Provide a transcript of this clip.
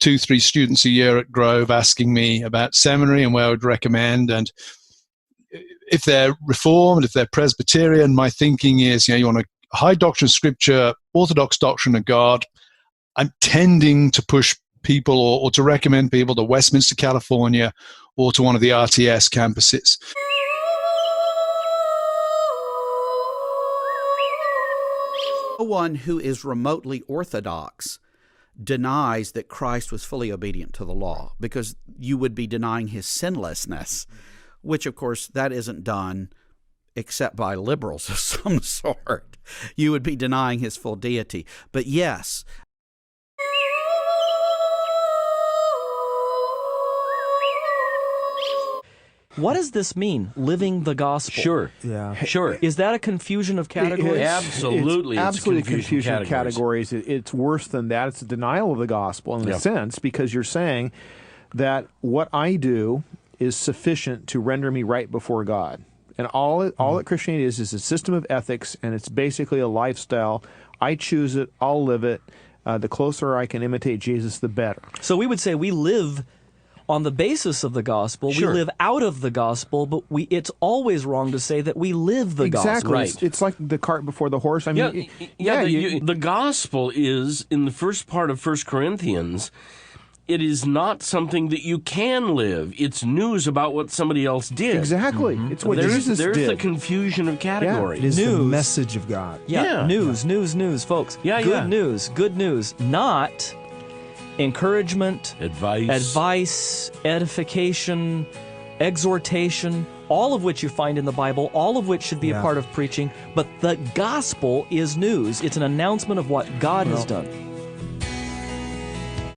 2-3 students a year at Grove asking me about seminary and where I would recommend. And if they're Reformed, if they're Presbyterian, my thinking is, you want a high doctrine of Scripture, orthodox doctrine of God. I'm tending to push people or to recommend people to Westminster, California, or to one of the RTS campuses. No one who is remotely orthodox denies that Christ was fully obedient to the law, because you would be denying his sinlessness, which, of course, that isn't done except by liberals of some sort. You would be denying his full deity. But yes, what does this mean, living the gospel? Sure. Yeah. Sure. Is that a confusion of categories? Absolutely. It's absolutely a confusion of categories. It's worse than that. It's a denial of the gospel in a sense, because you're saying that what I do is sufficient to render me right before God. And all that Christianity is a system of ethics, and it's basically a lifestyle. I choose it. I'll live it. The closer I can imitate Jesus, the better. So we would say we live on the basis of the gospel. Sure. We live out of the gospel, but it's always wrong to say that we live the gospel. Exactly. Right. It's like the cart before the horse. I mean, the gospel is, in the first part of 1 Corinthians, it is not something that you can live. It's news about what somebody else did. Exactly. It's what Jesus did. There's the confusion of categories. It is the message of God. News, folks. Good news. Not encouragement, advice, edification, exhortation, all of which you find in the Bible, all of which should be a part of preaching. But the gospel is news. It's an announcement of what God has done.